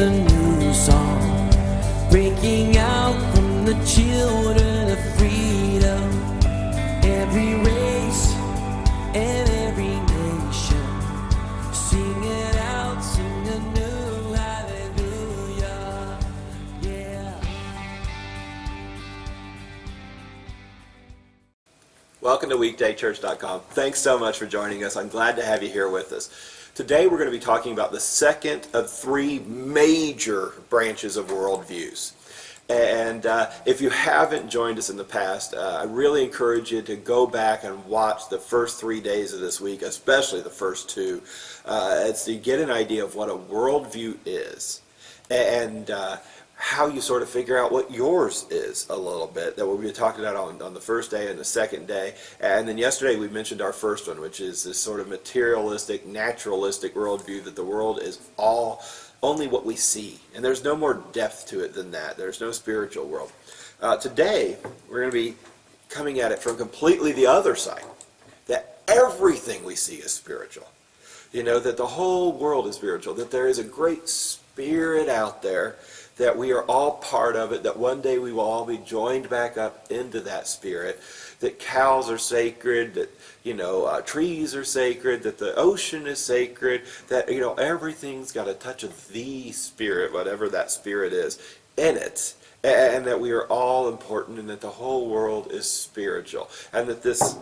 a new song breaking out from the children of freedom. Every race and every nation, sing it out, sing a new hallelujah, yeah. Welcome to weekdaychurch.com. Thanks so much for joining us. I'm glad to have you here with us. Today we're going to be talking about the second of three major branches of worldviews. And if you haven't joined us in the past, I really encourage you to go back and watch the first 3 days of this week, especially the first two, so you get an idea of what a worldview is and how you sort of figure out what yours is a little bit, that we'll be talking about on the first day and the second day. And then yesterday we mentioned our first one, which is this sort of materialistic, naturalistic worldview that the world is only what we see. And there's no more depth to it than that. There's no spiritual world. Today we're going to be coming at it from completely the other side, that everything we see is spiritual. You know, that the whole world is spiritual, that there is a great spirit out there, that we are all part of it, that one day we will all be joined back up into that spirit, that cows are sacred, that, you know, trees are sacred, that the ocean is sacred, that, you know, everything's got a touch of the spirit, whatever that spirit is, in it. And that we are all important, and that the whole world is spiritual. And that this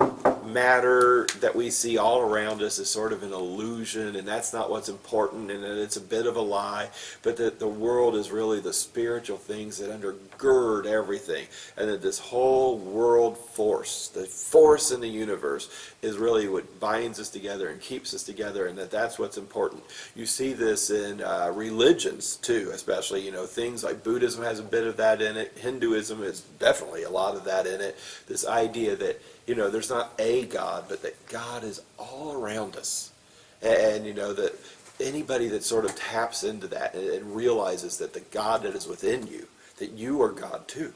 matter that we see all around us is sort of an illusion, and that's not what's important, and that it's a bit of a lie, but that the world is really the spiritual things that undergird everything. And that this whole world force, the force in the universe, is really what binds us together and keeps us together, and that's what's important. You see this in religions too, especially, you know, things like Buddhism has a bit of that in it. Hinduism is definitely a lot of that in it. This idea that, you know, there's not a God, but that God is all around us. And you know, that anybody that sort of taps into that and realizes that the God that is within you, that you are God too.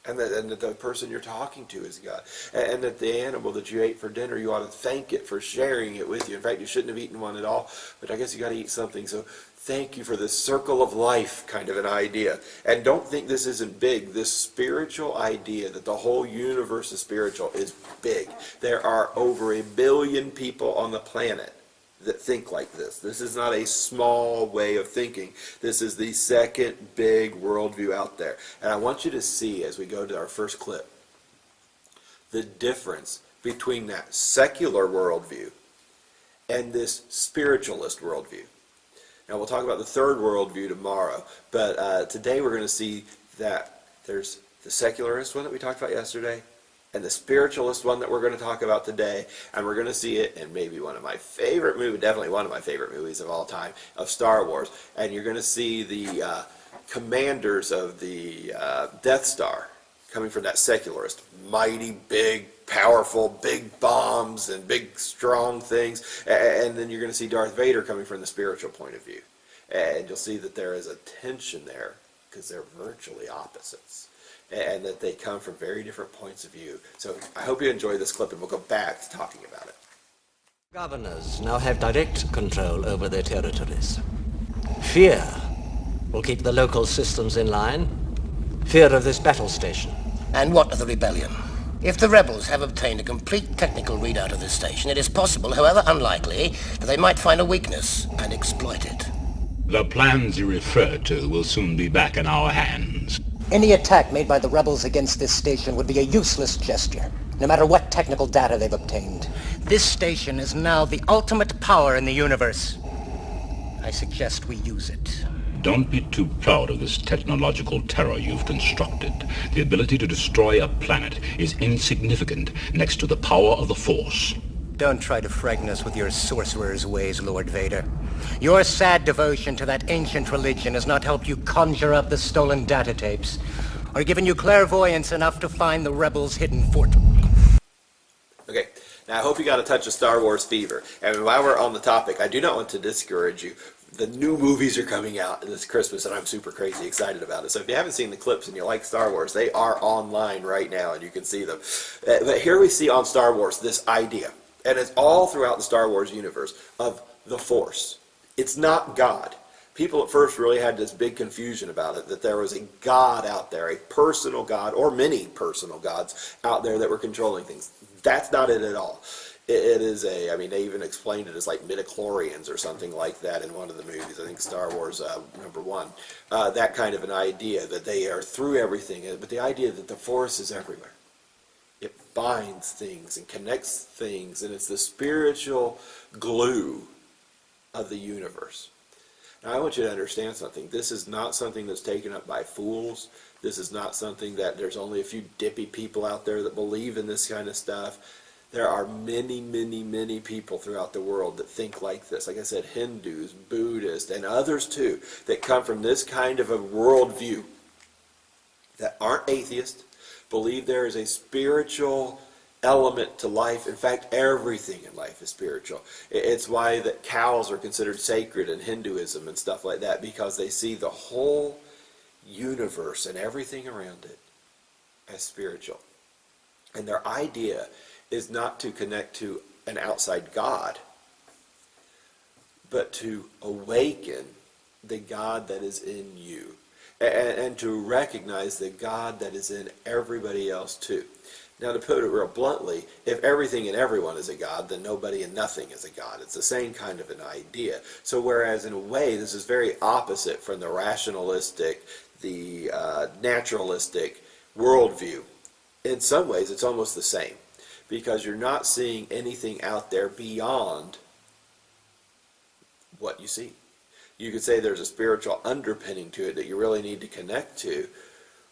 And that the person you're talking to is God. And that the animal that you ate for dinner, you ought to thank it for sharing it with you. In fact, you shouldn't have eaten one at all, but I guess you got to eat something. So thank you for this circle of life kind of an idea. And don't think this isn't big. This spiritual idea that the whole universe is spiritual is big. There are over 1 billion people on the planet that think like this. This is not a small way of thinking. This is the second big worldview out there. And I want you to see, as we go to our first clip, the difference between that secular worldview and this spiritualist worldview. Now we'll talk about the third worldview tomorrow, but today we're going to see that there's the secularist one that we talked about yesterday, and the spiritualist one that we're going to talk about today, and we're going to see it in maybe one of my favorite movies, definitely one of my favorite movies of all time, of Star Wars, and you're going to see the commanders of the Death Star coming from that secularist, mighty, big, powerful, big bombs and big, strong things, and then you're going to see Darth Vader coming from the spiritual point of view, and you'll see that there is a tension there, because they're virtually opposites. And that they come from very different points of view. So I hope you enjoy this clip, and we'll go back to talking about it. Governors now have direct control over their territories. Fear will keep the local systems in line. Fear of this battle station. And what of the rebellion? If the rebels have obtained a complete technical readout of this station, it is possible, however unlikely, that they might find a weakness and exploit it. The plans you referred to will soon be back in our hands. Any attack made by the rebels against this station would be a useless gesture, no matter what technical data they've obtained. This station is now the ultimate power in the universe. I suggest we use it. Don't be too proud of this technological terror you've constructed. The ability to destroy a planet is insignificant next to the power of the Force. Don't try to frighten us with your sorcerer's ways, Lord Vader. Your sad devotion to that ancient religion has not helped you conjure up the stolen data tapes, or given you clairvoyance enough to find the rebels' hidden fort. Okay, now I hope you got a touch of Star Wars fever. And while we're on the topic, I do not want to discourage you. The new movies are coming out this Christmas, and I'm super crazy excited about it. So if you haven't seen the clips and you like Star Wars, they are online right now, and you can see them. But here we see on Star Wars this idea, and it's all throughout the Star Wars universe, of the Force. It's not God. people at first really had this big confusion about it, that there was a God out there, a personal God, or many personal gods out there that were controlling things. That's not it at all. It is I mean, they even explained it as like midichlorians or something like that in one of the movies. I think Star Wars #1. That kind of an idea, that they are through everything. But the idea that the force is everywhere. It binds things and connects things, and it's the spiritual glue of the universe. Now, I want you to understand something. This is not something that's taken up by fools. This is not something that there's only a few dippy people out there that believe in this kind of stuff. There are many, many, many people throughout the world that think like this. Like I said, Hindus, Buddhists, and others too, that come from this kind of a worldview, that aren't atheists, believe there is a spiritual element to life. In fact, everything in life is spiritual. It's why that cows are considered sacred in Hinduism and stuff like that, because they see the whole universe and everything around it as spiritual. And their idea is not to connect to an outside God, but to awaken the God that is in you, and to recognize the God that is in everybody else too. Now, to put it real bluntly, if everything and everyone is a God, then nobody and nothing is a God. It's the same kind of an idea. So whereas in a way this is very opposite from the rationalistic, the naturalistic worldview, in some ways it's almost the same. Because you're not seeing anything out there beyond what you see. You could say there's a spiritual underpinning to it that you really need to connect to,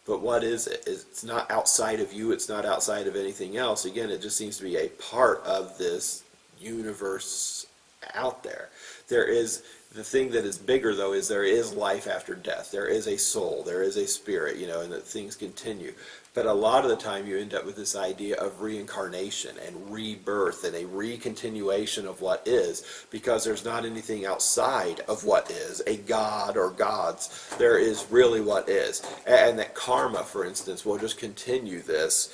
but what is it? It's not outside of you, it's not outside of anything else. Again, it just seems to be a part of this universe out there. There is, the thing that is bigger though, is there is life after death. There is a soul, there is a spirit, and that things continue. But a lot of the time you end up with this idea of reincarnation and rebirth and a recontinuation of what is, because there's not anything outside of what is, a god or gods. There is really what is. And that karma, for instance, will just continue this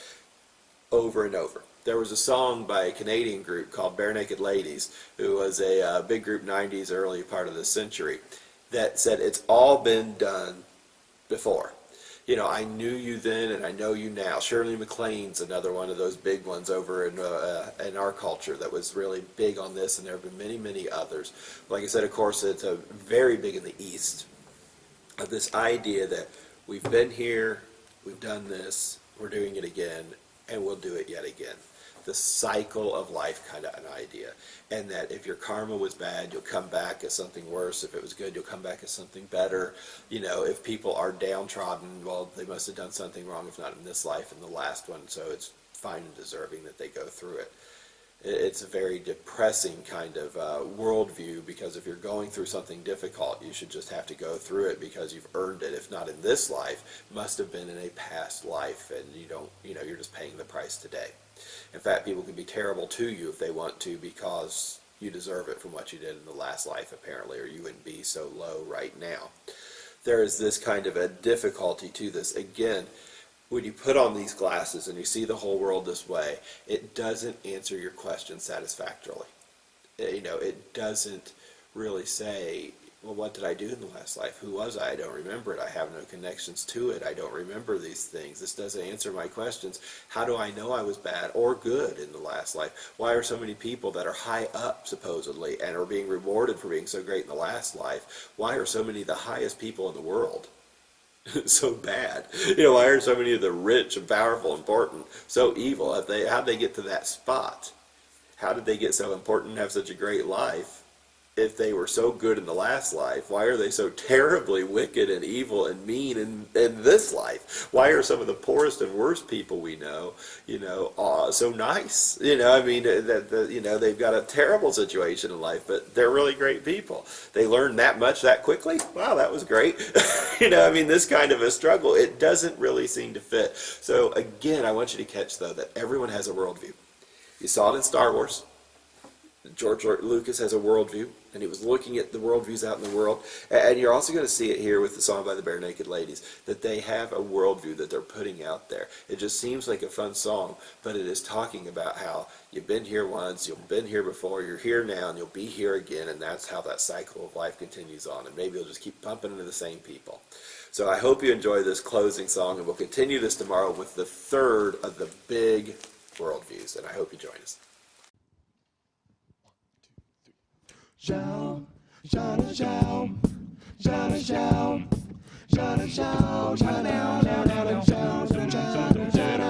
over and over. There was a song by a Canadian group called Bare Naked Ladies, who was a big group 90s, early part of the century, that said, it's all been done before. I knew you then and I know you now. Shirley MacLaine's another one of those big ones over in our culture that was really big on this, and there have been many, many others. Like I said, of course, it's very big in the East, of this idea that we've been here, we've done this, we're doing it again, and we'll do it yet again. The cycle of life kind of an idea. And that if your karma was bad, you'll come back as something worse. If it was good, you'll come back as something better. If people are downtrodden, well, they must have done something wrong, if not in this life, in the last one. So it's fine and deserving that they go through it. It's a very depressing kind of worldview, because if you're going through something difficult, you should just have to go through it because you've earned it. If not in this life, must have been in a past life, and you're just paying the price today. In fact, people can be terrible to you if they want to, because you deserve it from what you did in the last life, apparently, or you wouldn't be so low right now. There is this kind of a difficulty to this. Again, when you put on these glasses and you see the whole world this way, it doesn't answer your question satisfactorily. It doesn't really say, well, what did I do in the last life? Who was I? I don't remember it. I have no connections to it. I don't remember these things. This doesn't answer my questions. How do I know I was bad or good in the last life? Why are so many people that are high up, supposedly, and are being rewarded for being so great in the last life, why are so many of the highest people in the world so bad? Why are so many of the rich and powerful, important, so evil? How'd they get to that spot? How did they get so important and have such a great life? If they were so good in the last life, why are they so terribly wicked and evil and mean in this life? Why are some of the poorest and worst people we know, so nice? They've got a terrible situation in life, but they're really great people. They learned that much that quickly? Wow, that was great. This kind of a struggle, it doesn't really seem to fit. So again, I want you to catch, though, that everyone has a worldview. You saw it in Star Wars. George Lucas has a worldview. And he was looking at the worldviews out in the world. And you're also going to see it here with the song by the Bare Naked Ladies, that they have a worldview that they're putting out there. It just seems like a fun song, but it is talking about how you've been here once, you've been here before, you're here now, and you'll be here again, and that's how that cycle of life continues on. And maybe you'll just keep bumping into the same people. So I hope you enjoy this closing song, and we'll continue this tomorrow with the third of the big worldviews, and I hope you join us. Shout, shout, shout, shout, shout, shout, shout, shout, down, down, down, shout, shout, shout, shout,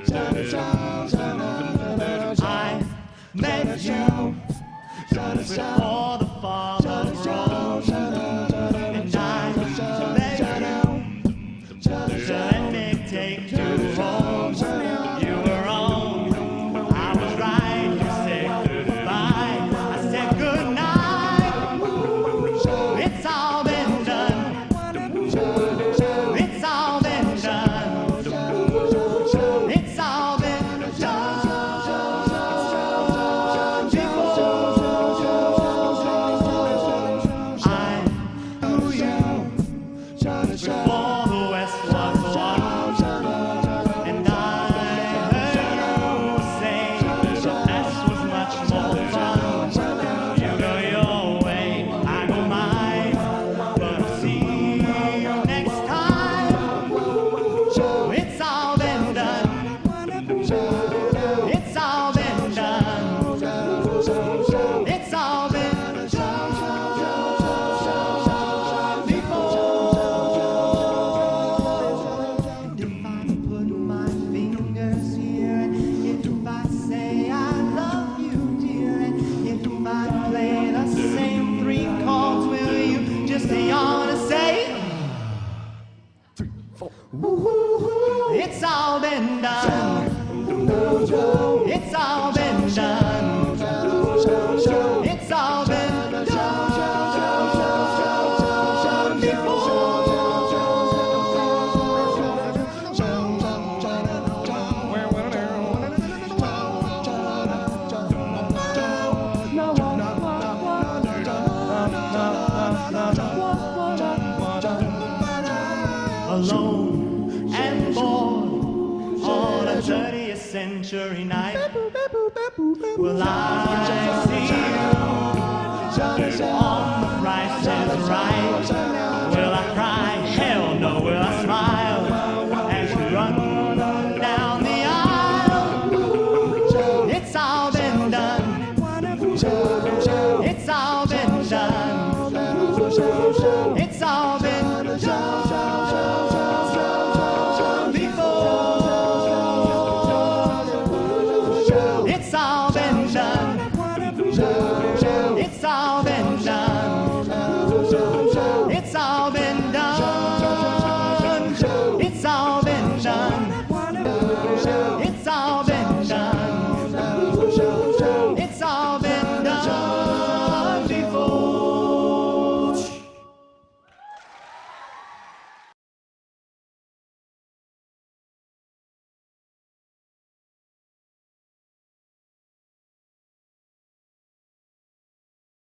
shout, shout, shout. I met you before the fall of Rome, and I met you to let me take you home. You were wrong, I was right. You said goodbye, I said goodnight. It's all been done. It's all been done. It's all been done. Before the West was won, and I heard you say that was much more fun. You go your way, I go mine, but I'll see you next time. It's all been done. It's all been done. It's all been done. It's all been done. It's all been done. It's all been alone and bored on a 30th century night. Will I see you?